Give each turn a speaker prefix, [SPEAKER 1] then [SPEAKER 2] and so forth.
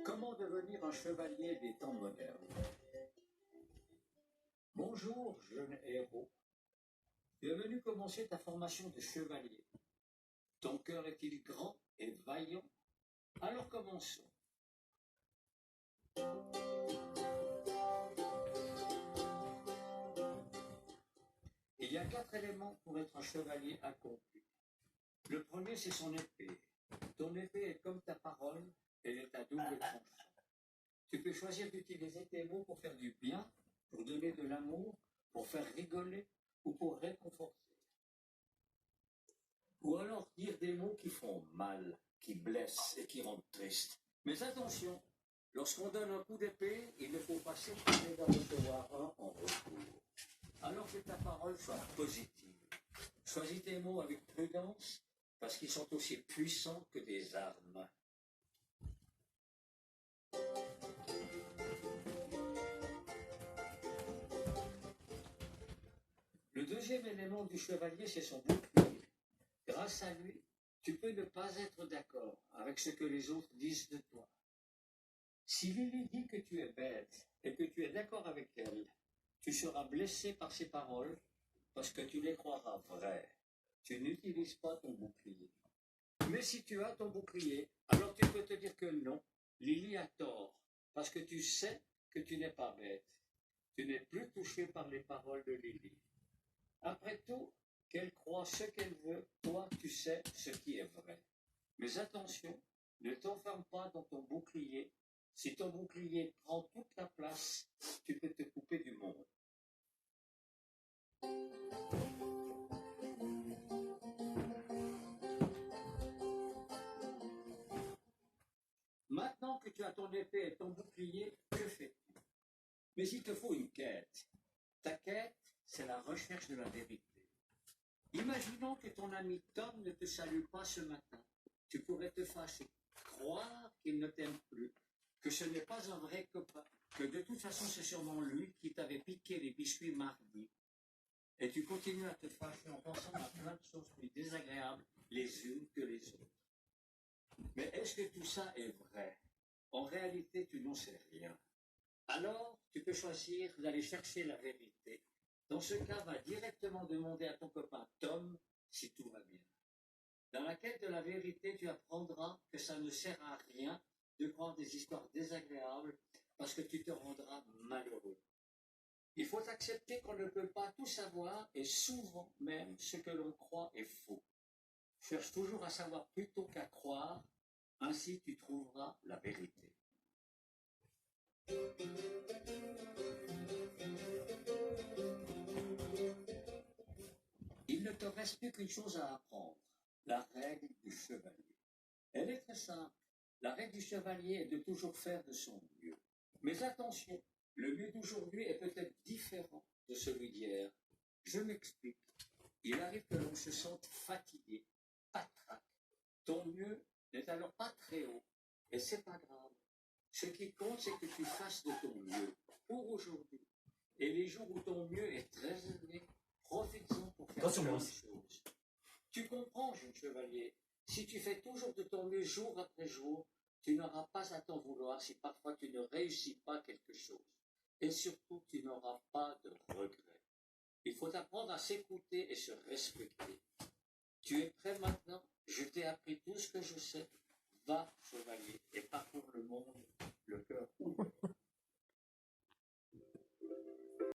[SPEAKER 1] Comment devenir un chevalier des temps modernes? Bonjour, jeune héros. Tu es venu commencer ta formation de chevalier. Ton cœur est-il grand et vaillant? Alors commençons. Il y a 4 éléments pour être un chevalier accompli. Le premier, c'est son épée. Ton épée est comme ta parole, elle est à double tranchant. Tu peux choisir d'utiliser tes mots pour faire du bien, pour donner de l'amour, pour faire rigoler ou pour réconforter. Ou alors dire des mots qui font mal, qui blessent et qui rendent triste. Mais attention, lorsqu'on donne un coup d'épée, il ne faut pas s'étonner d'en recevoir un en retour. Alors que ta parole soit positive. Choisis tes mots avec prudence, parce qu'ils sont aussi puissants que des armes. Le deuxième élément du chevalier, c'est son bouclier. Grâce à lui, tu peux ne pas être d'accord avec ce que les autres disent de toi. Si Lily dit que tu es bête et que tu es d'accord avec elle, tu seras blessé par ses paroles parce que tu les croiras vraies. Tu n'utilises pas ton bouclier. Mais si tu as ton bouclier, alors tu peux te dire que non, Lily a tort, parce que tu sais que tu n'es pas bête. Tu n'es plus touché par les paroles de Lily. Après tout, qu'elle croit ce qu'elle veut, toi tu sais ce qui est vrai. Mais attention, ne t'enferme pas dans ton bouclier. Si ton bouclier prend toute la place, tu peux te couper du monde. Maintenant que tu as ton épée et ton bouclier, que fais-tu? Mais il te faut une quête. Ta quête, c'est la recherche de la vérité. Imaginons que ton ami Tom ne te salue pas ce matin. Tu pourrais te fâcher, croire qu'il ne t'aime plus, que ce n'est pas un vrai copain, que de toute façon c'est sûrement lui qui t'avait piqué les biscuits mardi. Et tu continues à te fâcher en pensant à plein de choses plus désagréables les unes que les autres. Mais est-ce que tout ça est vrai? En réalité, tu n'en sais rien. Alors, tu peux choisir d'aller chercher la vérité. Dans ce cas, va directement demander à ton copain Tom si tout va bien. Dans la quête de la vérité, tu apprendras que ça ne sert à rien de croire des histoires désagréables parce que tu te rendras malheureux. Il faut accepter qu'on ne peut pas tout savoir et souvent même ce que l'on croit est faux. Cherche toujours à savoir plutôt qu'à croire, ainsi tu trouveras la vérité. Il ne te reste plus qu'une chose à apprendre, la règle du chevalier. Elle est très simple. La règle du chevalier est de toujours faire de son mieux. Mais attention, le mieux d'aujourd'hui est peut-être différent de celui d'hier. Je m'explique. Il arrive que l'on se sente fatigué, patraque. Ton mieux n'est alors pas très haut, et c'est pas grave. Ce qui compte, c'est que tu fasses de ton mieux pour aujourd'hui. Et les jours où ton mieux est très élevé, profites-en pour faire plein de choses. Tu comprends, jeune chevalier, si tu fais toujours de ton mieux jour après jour, tu n'auras pas à t'en vouloir si parfois tu ne réussis pas quelque chose. Et surtout, tu n'auras pas de regrets. Il faut apprendre à s'écouter et se respecter. Tu es prêt maintenant? Je t'ai appris tout ce que je sais. Va, chevalier, et parcours le monde.